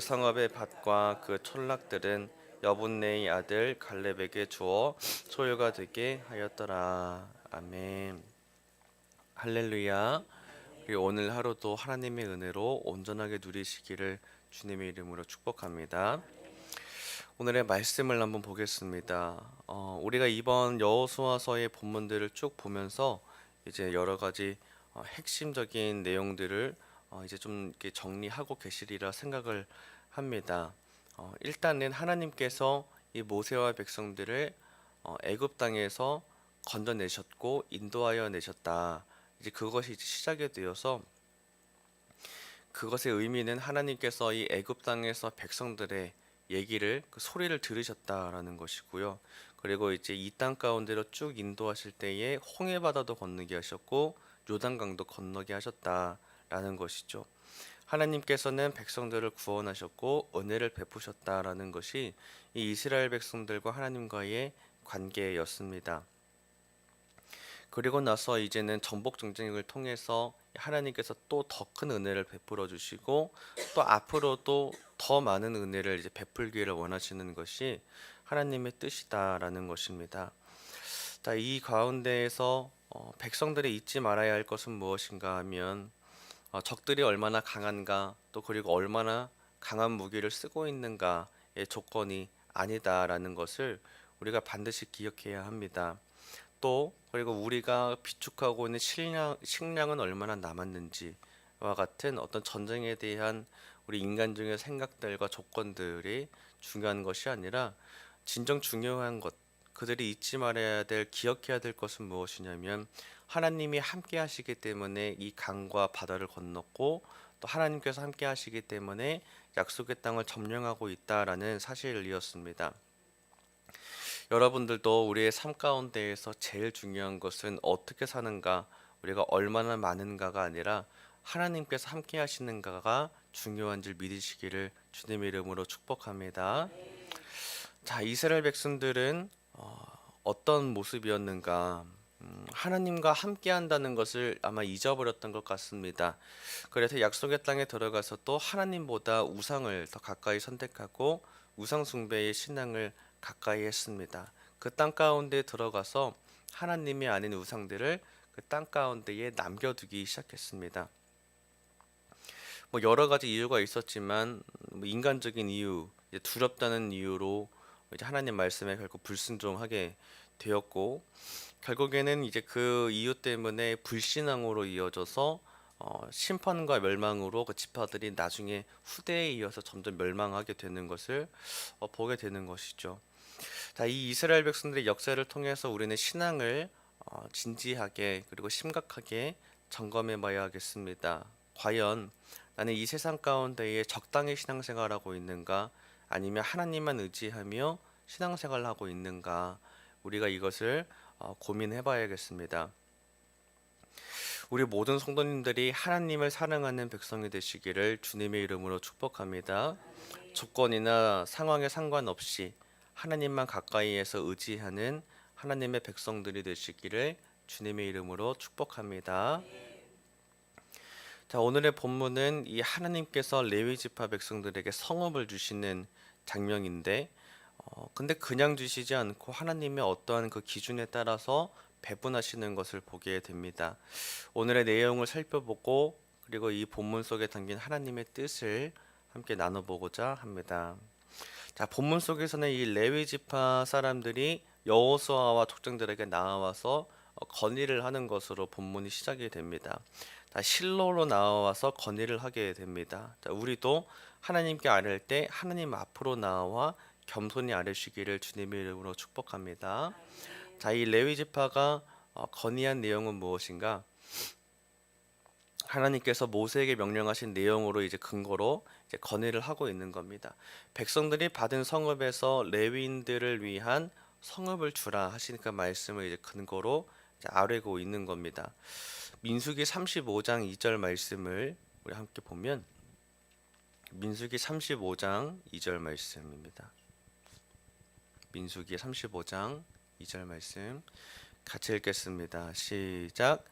성읍의 밭과 그 촌락들은 여분네의 아들 갈렙에게 주어 소유가 되게 하였더라. 아멘. 할렐루야. 우리 오늘 하루도 하나님의 은혜로 온전하게 누리시기를 주님의 이름으로 축복합니다. 오늘의 말씀을 한번 보겠습니다. 우리가 이번 여호수아서의 본문들을 쭉 보면서 이제 여러 가지 핵심적인 내용들을 이제 좀 이렇게 정리하고 계시리라 생각을 합니다. 일단은 하나님께서 이 모세와 백성들을 애굽 땅에서 건져내셨고 인도하여 내셨다. 이제 그것이 이제 시작이 되어서 그것의 의미는 하나님께서 이 애굽 땅에서 백성들의 얘기를 그 소리를 들으셨다라는 것이고요. 그리고 이제 이 땅 가운데로 쭉 인도하실 때에 홍해 바다도 건너게 하셨고 요단강도 건너게 하셨다라는 것이죠. 하나님께서는 백성들을 구원하셨고 은혜를 베푸셨다라는 것이 이 이스라엘 백성들과 하나님과의 관계였습니다. 그리고 나서 이제는 전복 전쟁을 통해서 하나님께서 또 더 큰 은혜를 베풀어 주시고 또 앞으로도 더 많은 은혜를 이제 베풀기를 원하시는 것이 하나님의 뜻이다라는 것입니다. 자, 이 가운데에서 백성들이 잊지 말아야 할 것은 무엇인가 하면 적들이 얼마나 강한가 또 그리고 얼마나 강한 무기를 쓰고 있는가의 조건이 아니다라는 것을 우리가 반드시 기억해야 합니다. 또 그리고 우리가 비축하고 있는 식량은 얼마나 남았는지와 같은 어떤 전쟁에 대한 우리 인간적인 생각들과 조건들이 중요한 것이 아니라 진정 중요한 것, 그들이 잊지 말아야 될, 기억해야 될 것은 무엇이냐면 하나님이 함께 하시기 때문에 이 강과 바다를 건넜고 또 하나님께서 함께 하시기 때문에 약속의 땅을 점령하고 있다라는 사실이었습니다. 여러분들도 우리의 삶 가운데에서 제일 중요한 것은 어떻게 사는가, 우리가 얼마나 많은가가 아니라 하나님께서 함께 하시는가가 중요한 줄 믿으시기를 주님의 이름으로 축복합니다. 자, 이스라엘 백성들은 어떤 모습이었는가? 하나님과 함께 한다는 것을 아마 잊어버렸던 것 같습니다. 그래서 약속의 땅에 들어가서 또 하나님보다 우상을 더 가까이 선택하고 우상 숭배의 신앙을 가까이 했습니다. 그 땅 가운데 들어가서 하나님이 아닌 우상들을 그 땅 가운데에 남겨두기 시작했습니다. 뭐 여러 가지 이유가 있었지만 뭐 인간적인 이유, 이제 두렵다는 이유로 이제 하나님 말씀에 결국 불순종하게 되었고 결국에는 이제 그 이유 때문에 불신앙으로 이어져서 심판과 멸망으로 그 지파들이 나중에 후대에 이어서 점점 멸망하게 되는 것을 보게 되는 것이죠. 자, 이 이스라엘 백성들의 역사를 통해서 우리는 신앙을 진지하게 그리고 심각하게 점검해 봐야 하겠습니다. 과연 나는 이 세상 가운데에 적당히 신앙생활하고 있는가 아니면 하나님만 의지하며 신앙생활을 하고 있는가 우리가 이것을 고민해 봐야겠습니다. 우리 모든 성도님들이 하나님을 사랑하는 백성이 되시기를 주님의 이름으로 축복합니다. 조건이나 상황에 상관없이 하나님만 가까이에서 의지하는 하나님의 백성들이 되시기를 주님의 이름으로 축복합니다. 자, 오늘의 본문은 이 하나님께서 레위 지파 백성들에게 성읍을 주시는 장면인데 근데 그냥 주시지 않고 하나님의 어떠한 그 기준에 따라서 배분하시는 것을 보게 됩니다. 오늘의 내용을 살펴보고 그리고 이 본문 속에 담긴 하나님의 뜻을 함께 나눠보고자 합니다. 자, 본문 속에서는 이 레위 지파 사람들이 여호수아와 족장들에게 나와서 건의를 하는 것으로 본문이 시작이 됩니다. 자, 실로로 나와서 건의를 하게 됩니다. 자, 우리도 하나님께 아뢰 때 하나님 앞으로 나와 겸손히 아뢰시기를 주님의 이름으로 축복합니다. 자, 이 레위 지파가 건의한 내용은 무엇인가? 하나님께서 모세에게 명령하신 내용으로 이제 근거로 이제 건의를 하고 있는 겁니다. 백성들이 받은 성읍에서 레위인들을 위한 성읍을 주라 하시니까 말씀을 이제 근거로 이제 아뢰고 있는 겁니다. 민수기 35장 2절 말씀을 우리 함께 보면 민수기 35장 2절 말씀입니다. 민수기 35장 2절 말씀 같이 읽겠습니다. 시작.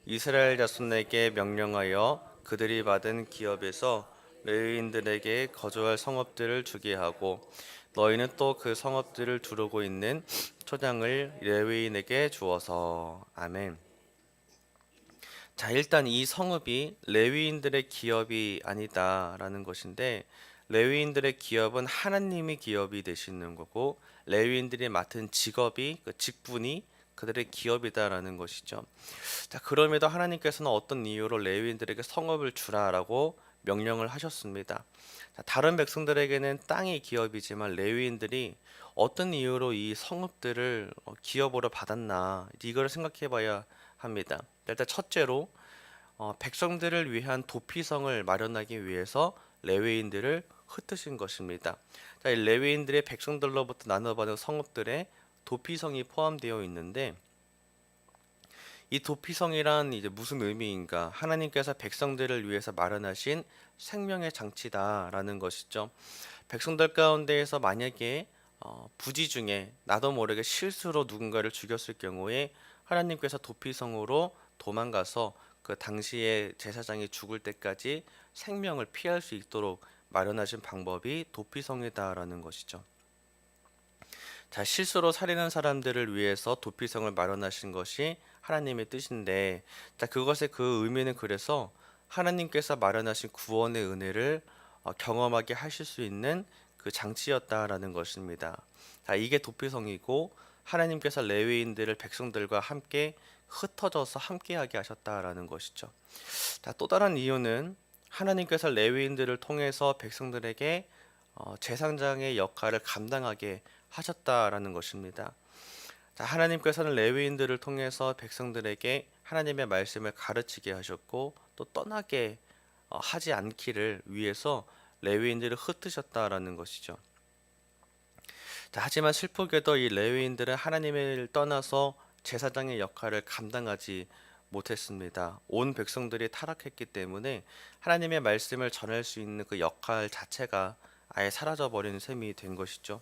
이스라엘 자손에게 명령하여 그들이 받은 기업에서 레위인들에게 거주할 성읍들을 주게 하고 너희는 또 그 성읍들을 두르고 있는 초장을 레위인에게 주어서. 아멘. 자, 일단 이 성읍이 레위인들의 기업이 아니다라는 것인데, 레위인들의 기업은 하나님이 기업이 되시는 거고, 레위인들이 맡은 직업이, 그 직분이 그들의 기업이다라는 것이죠. 자, 그럼에도 하나님께서는 어떤 이유로 레위인들에게 성읍을 주라라고 명령을 하셨습니다. 자, 다른 백성들에게는 땅이 기업이지만 레위인들이 어떤 이유로 이 성읍들을 기업으로 받았나, 이걸 생각해 봐야 합니다. 일단 첫째로 백성들을 위한 도피성을 마련하기 위해서 레위인들을 흩으신 것입니다. 자, 이 레위인들의 백성들로부터 나눠받은 성읍들에 도피성이 포함되어 있는데, 이 도피성이란 이제 무슨 의미인가? 하나님께서 백성들을 위해서 마련하신 생명의 장치다라는 것이죠. 백성들 가운데에서 만약에 부지 중에 나도 모르게 실수로 누군가를 죽였을 경우에 하나님께서 도피성으로 도망가서 그 당시에 제사장이 죽을 때까지 생명을 피할 수 있도록 마련하신 방법이 도피성이다라는 것이죠. 자, 실수로 살인한 사람들을 위해서 도피성을 마련하신 것이 하나님의 뜻인데, 자, 그것의 그 의미는 그래서 하나님께서 마련하신 구원의 은혜를 경험하게 하실 수 있는 그 장치였다라는 것입니다. 자, 이게 도피성이고 하나님께서 레위인들을 백성들과 함께 흩어져서 함께하게 하셨다라는 것이죠. 자, 또 다른 이유는 하나님께서 레위인들을 통해서 백성들에게 제사장의 역할을 감당하게 하셨다라는 것입니다. 자, 하나님께서는 레위인들을 통해서 백성들에게 하나님의 말씀을 가르치게 하셨고 또 떠나게 하지 않기를 위해서 레위인들을 흩으셨다라는 것이죠. 자, 하지만 슬프게도 이 레위인들은 하나님을 떠나서 제사장의 역할을 감당하지 못했습니다. 온 백성들이 타락했기 때문에 하나님의 말씀을 전할 수 있는 그 역할 자체가 아예 사라져 버리는 셈이 된 것이죠.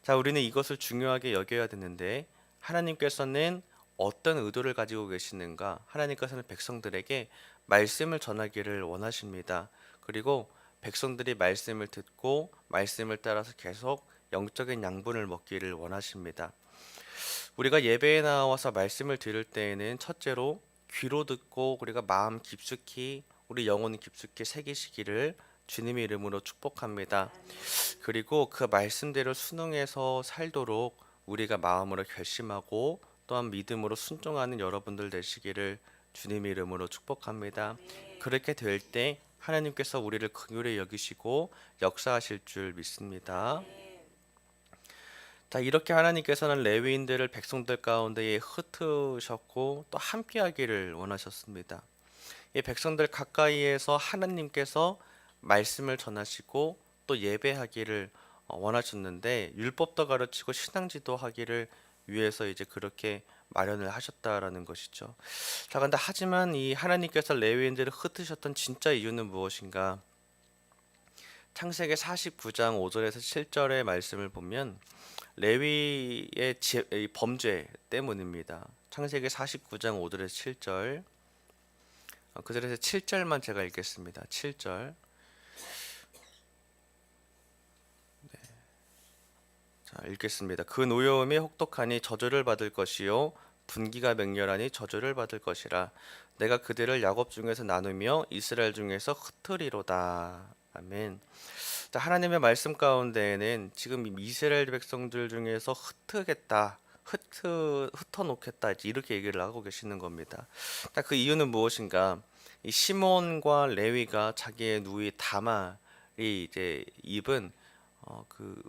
자, 우리는 이것을 중요하게 여겨야 되는데, 하나님께서는 어떤 의도를 가지고 계시는가? 하나님께서는 백성들에게 말씀을 전하기를 원하십니다. 그리고 백성들이 말씀을 듣고 말씀을 따라서 계속 영적인 양분을 먹기를 원하십니다. 우리가 예배에 나와서 말씀을 들을 때에는 첫째로 귀로 듣고 우리가 마음 깊숙이 우리 영혼 깊숙이 새기시기를 주님의 이름으로 축복합니다. 그리고 그 말씀대로 순응해서 살도록 우리가 마음으로 결심하고 또한 믿음으로 순종하는 여러분들 되시기를 주님의 이름으로 축복합니다. 그렇게 될 때 하나님께서 우리를 긍휼히 여기시고 역사하실 줄 믿습니다. 자, 이렇게 하나님께서는 레위인들을 백성들 가운데에 흩으셨고 또 함께하기를 원하셨습니다. 이 백성들 가까이에서 하나님께서 말씀을 전하시고 또 예배하기를 원하셨는데, 율법도 가르치고 신앙지도 하기를 위해서 이제 그렇게 마련을 하셨다라는 것이죠. 자, 근데 하지만 이 하나님께서 레위인들을 흩으셨던 진짜 이유는 무엇인가? 창세기 49장 5절에서 7절의 말씀을 보면 레위의 이 범죄 때문입니다. 창세기 49장 5절에서 7절, 그 절에서 7절만 제가 읽겠습니다. 7절. 자, 읽겠습니다. 그 노여움이 혹독하니 저주를 받을 것이요 분기가 맹렬하니 저주를 받을 것이라. 내가 그들을 야곱 중에서 나누며 이스라엘 중에서 흩으리로다. 아멘. 자, 하나님의 말씀 가운데에는 지금 이스라엘 백성들 중에서 흩으겠다, 흩어놓겠다 이렇게 얘기를 하고 계시는 겁니다. 자, 그 이유는 무엇인가? 이 시몬과 레위가 자기의 누이 다말이 이제 입은 그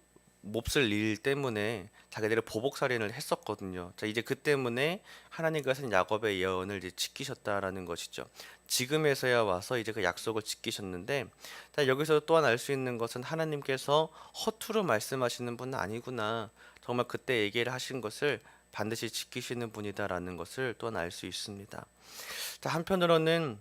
몹쓸 일 때문에 자기들의 보복 살인을 했었거든요. 자, 이제 그 때문에 하나님께서는 야곱의 예언을 이제 지키셨다라는 것이죠. 지금에서야 와서 이제 그 약속을 지키셨는데, 자, 여기서 또한 알 수 있는 것은 하나님께서 허투루 말씀하시는 분은 아니구나. 정말 그때 얘기를 하신 것을 반드시 지키시는 분이다라는 것을 또한 알 수 있습니다. 자, 한편으로는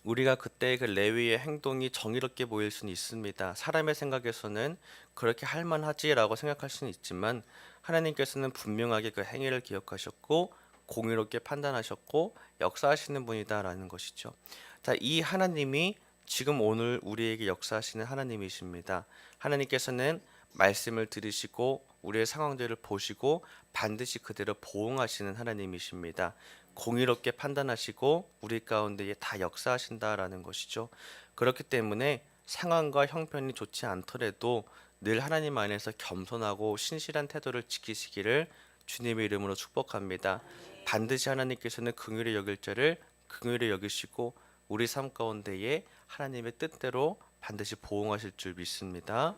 우리가 그때 그 레위의 행동이 정의롭게 보일 수는 있습니다. 사람의 생각에서는 그렇게 할 만하지라고 생각할 수는 있지만 하나님께서는 분명하게 그 행위를 기억하셨고 공의롭게 판단하셨고 역사하시는 분이다라는 것이죠. 자, 이 하나님이 지금 오늘 우리에게 역사하시는 하나님이십니다. 하나님께서는 말씀을 들으시고 우리의 상황들을 보시고 반드시 그대로 보응하시는 하나님이십니다. 공의롭게 판단하시고 우리 가운데에 다 역사하신다라는 것이죠. 그렇기 때문에 상황과 형편이 좋지 않더라도 늘 하나님 안에서 겸손하고 신실한 태도를 지키시기를 주님의 이름으로 축복합니다. 반드시 하나님께서는 긍휼히 여길 자를 긍휼히 여기시고 우리 삶 가운데에 하나님의 뜻대로 반드시 보응하실 줄 믿습니다.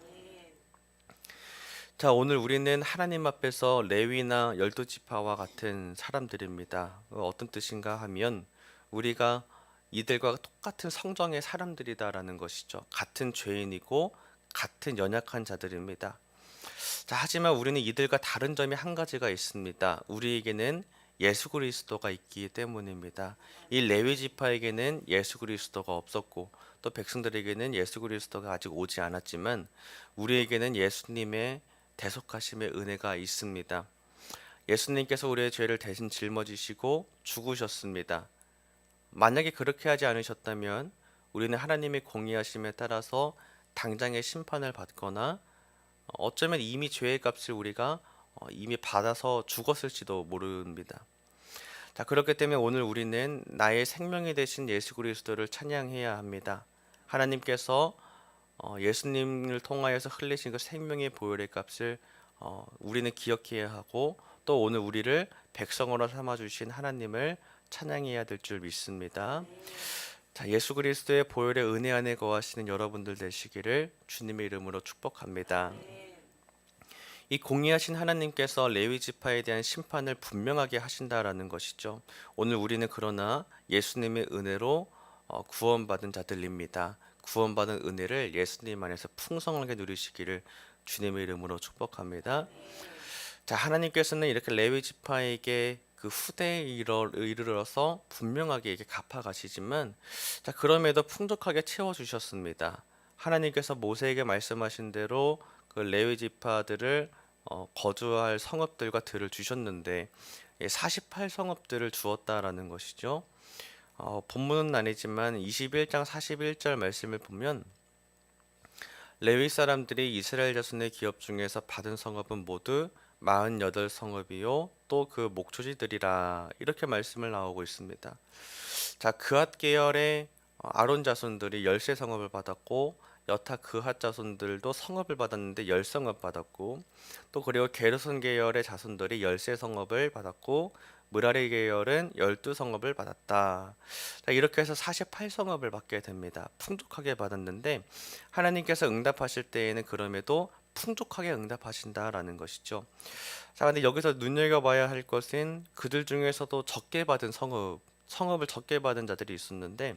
자, 오늘 우리는 하나님 앞에서 레위나 열두 지파와 같은 사람들입니다. 어떤 뜻인가 하면 우리가 이들과 똑같은 성정의 사람들이다라는 것이죠. 같은 죄인이고 같은 연약한 자들입니다. 자, 하지만 우리는 이들과 다른 점이 한 가지가 있습니다. 우리에게는 예수 그리스도가 있기 때문입니다. 이 레위 지파에게는 예수 그리스도가 없었고 또 백성들에게는 예수 그리스도가 아직 오지 않았지만 우리에게는 예수님의 대속하심의 은혜가 있습니다. 예수님께서 우리의 죄를 대신 짊어지시고 죽으셨습니다. 만약에 그렇게 하지 않으셨다면 우리는 하나님의 공의하심에 따라서 당장의 심판을 받거나 어쩌면 이미 죄의 값을 우리가 이미 받아서 죽었을지도 모릅니다. 자, 그렇기 때문에 오늘 우리는 나의 생명이 되신 예수 그리스도를 찬양해야 합니다. 하나님께서 예수님을 통하여서 흘리신 그 생명의 보혈의 값을 우리는 기억해야 하고 또 오늘 우리를 백성으로 삼아 주신 하나님을 찬양해야 될 줄 믿습니다. 자, 예수 그리스도의 보혈의 은혜 안에 거하시는 여러분들 되시기를 주님의 이름으로 축복합니다. 이 공의하신 하나님께서 레위 지파에 대한 심판을 분명하게 하신다라는 것이죠. 오늘 우리는 그러나 예수님의 은혜로 구원받은 자들입니다. 구원받은 은혜를 예수님 안에서 풍성하게 누리시기를 주님의 이름으로 축복합니다. 자, 하나님께서는 이렇게 레위 지파에게 그 후대에 이르러서 분명하게 이게 갚아가시지만, 자, 그럼에도 풍족하게 채워 주셨습니다. 하나님께서 모세에게 말씀하신 대로 그 레위 지파들을 거주할 성읍들과 들을 주셨는데 48성읍들을 주었다라는 것이죠. 본문은 아니지만 21장 41절 말씀을 보면 레위 사람들이 이스라엘 자손의 기업 중에서 받은 성읍은 모두 48성읍이요 또 그 목초지들이라 이렇게 말씀을 나오고 있습니다. 자, 그앗 계열의 아론 자손들이 13성읍을 받았고 여타 그앗 자손들도 성읍을 받았는데 10성읍 받았고 또 그리고 게르손 계열의 자손들이 13성읍을 받았고 무라리 계열은 12성읍을 받았다. 자, 이렇게 해서 48성읍을 받게 됩니다. 풍족하게 받았는데 하나님께서 응답하실 때에는 그럼에도 풍족하게 응답하신다라는 것이죠. 자, 근데 여기서 눈여겨봐야 할 것은 그들 중에서도 적게 받은 성읍을 적게 받은 자들이 있었는데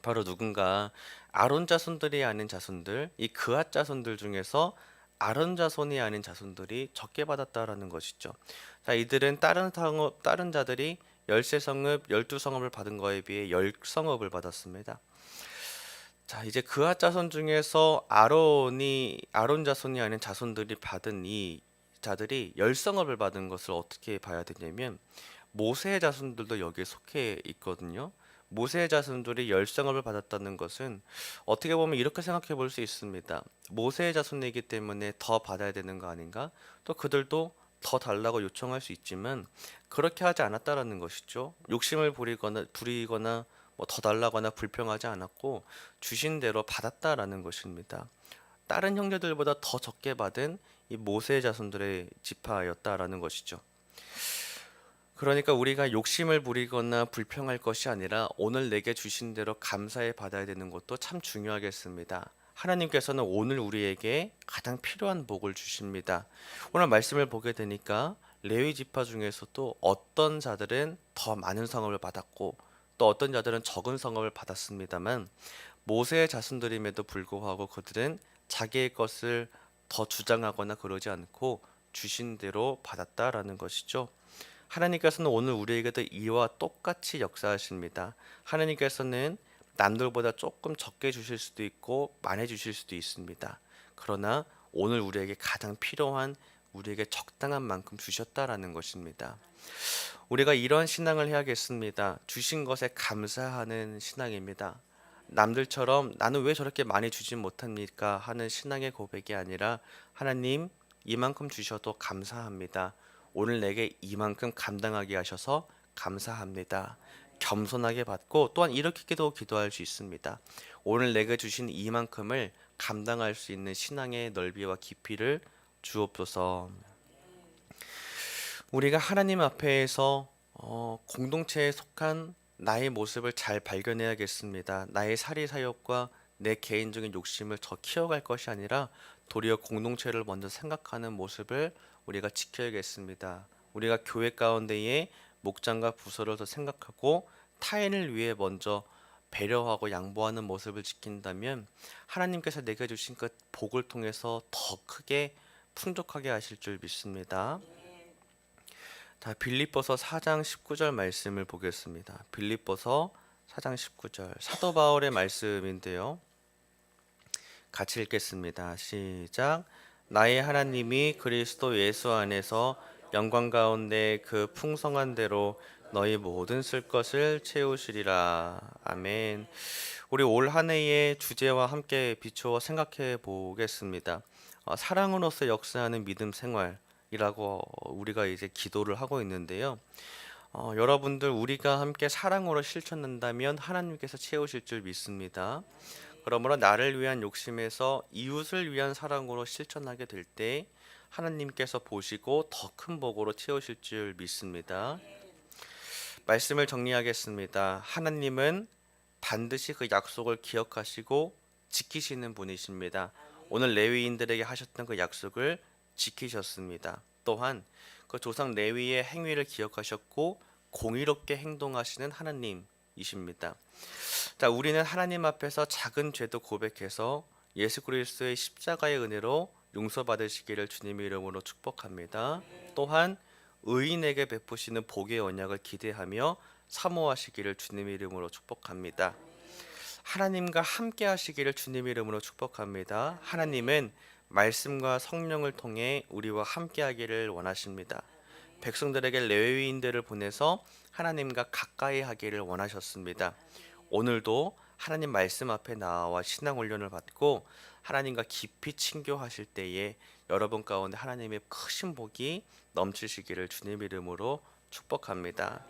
바로 누군가 아론 자손들이 아닌 자손들, 이 그앗 자손들 중에서 아론 자손이 아닌 자손들이 적게 받았다라는 것이죠. 자, 이들은 다른 자들이 13성읍, 12성읍을 받은 거에 비해 10성읍을 받았습니다. 자, 이제 그앗 자손 중에서 아론 자손이 아닌 자손들이 받은 이 자들이 10성읍을 받은 것을 어떻게 봐야 되냐면 모세의 자손들도 여기에 속해 있거든요. 모세의 자손들이 10성읍을 받았다는 것은 어떻게 보면 이렇게 생각해 볼 수 있습니다. 모세의 자손이기 때문에 더 받아야 되는 거 아닌가? 또 그들도 더 달라고 요청할 수 있지만 그렇게 하지 않았다라는 것이죠. 욕심을 부리거나 뭐 더 달라거나 불평하지 않았고 주신 대로 받았다라는 것입니다. 다른 형제들보다 더 적게 받은 이 모세의 자손들의 지파였다라는 것이죠. 그러니까 우리가 욕심을 부리거나 불평할 것이 아니라 오늘 내게 주신 대로 감사해 받아야 되는 것도 참 중요하겠습니다. 하나님께서는 오늘 우리에게 가장 필요한 복을 주십니다. 오늘 말씀을 보게 되니까 레위 지파 중에서도 어떤 자들은 더 많은 성읍을 받았고 또 어떤 자들은 적은 성읍을 받았습니다만 모세의 자손들임에도 불구하고 그들은 자기의 것을 더 주장하거나 그러지 않고 주신 대로 받았다라는 것이죠. 하나님께서는 오늘 우리에게도 이와 똑같이 역사하십니다. 하나님께서는 남들보다 조금 적게 주실 수도 있고 많이 주실 수도 있습니다. 그러나 오늘 우리에게 가장 필요한 우리에게 적당한 만큼 주셨다라는 것입니다. 우리가 이런 신앙을 해야겠습니다. 주신 것에 감사하는 신앙입니다. 남들처럼 나는 왜 저렇게 많이 주진 못합니까 하는 신앙의 고백이 아니라 하나님 이만큼 주셔도 감사합니다. 오늘 내게 이만큼 감당하게 하셔서 감사합니다. 겸손하게 받고 또한 이렇게도 기도할 수 있습니다. 오늘 내게 주신 이만큼을 감당할 수 있는 신앙의 넓이와 깊이를 주옵소서. 우리가 하나님 앞에서 공동체에 속한 나의 모습을 잘 발견해야겠습니다. 나의 사리 사욕과 내 개인적인 욕심을 더 키워갈 것이 아니라 도리어 공동체를 먼저 생각하는 모습을 우리가 지켜야겠습니다. 우리가 교회 가운데에 목장과 부서를 더 생각하고 타인을 위해 먼저 배려하고 양보하는 모습을 지킨다면 하나님께서 내게 주신 그 복을 통해서 더 크게 풍족하게 하실 줄 믿습니다. 자, 빌립보서 4장 19절 말씀을 보겠습니다. 빌립보서 4장 19절 사도 바울의 말씀인데요. 같이 읽겠습니다. 시작. 나의 하나님이 그리스도 예수 안에서 영광 가운데 그 풍성한 대로 너희 모든 쓸 것을 채우시리라. 아멘. 우리 올 한 해의 주제와 함께 비추어 생각해 보겠습니다. 사랑으로서 역사하는 믿음 생활이라고 우리가 이제 기도를 하고 있는데요. 여러분들 우리가 함께 사랑으로 실천한다면 하나님께서 채우실 줄 믿습니다. 그러므로 나를 위한 욕심에서 이웃을 위한 사랑으로 실천하게 될 때 하나님께서 보시고 더 큰 복으로 채우실 줄 믿습니다. 말씀을 정리하겠습니다. 하나님은 반드시 그 약속을 기억하시고 지키시는 분이십니다. 오늘 레위인들에게 하셨던 그 약속을 지키셨습니다. 또한 그 조상 레위의 행위를 기억하셨고 공의롭게 행동하시는 하나님이십니다. 자, 우리는 하나님 앞에서 작은 죄도 고백해서 예수 그리스도의 십자가의 은혜로 용서받으시기를 주님의 이름으로 축복합니다. 또한 의인에게 베푸시는 복의 언약을 기대하며 사모하시기를 주님의 이름으로 축복합니다. 하나님과 함께 하시기를 주님의 이름으로 축복합니다. 하나님은 말씀과 성령을 통해 우리와 함께 하기를 원하십니다. 백성들에게 레위인들을 보내서 하나님과 가까이 하기를 원하셨습니다. 오늘도 하나님 말씀 앞에 나와 신앙 훈련을 받고 하나님과 깊이 친교하실 때에 여러분 가운데 하나님의 크신 복이 넘치시기를 주님의 이름으로 축복합니다.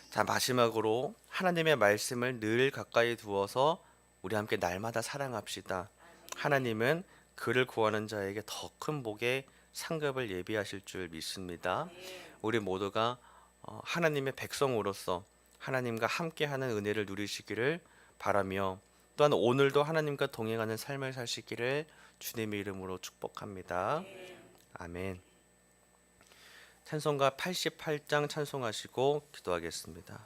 자, 마지막으로 하나님의 말씀을 늘 가까이 두어서 우리 함께 날마다 사랑합시다. 하나님은 그를 구하는 자에게 더 큰 복의 상급을 예비하실 줄 믿습니다. 우리 모두가 하나님의 백성으로서 하나님과 함께하는 은혜를 누리시기를 바라며 또한 오늘도 하나님과 동행하는 삶을 사시기를 주님의 이름으로 축복합니다. 아멘. 찬송가 88장 찬송하시고 기도하겠습니다.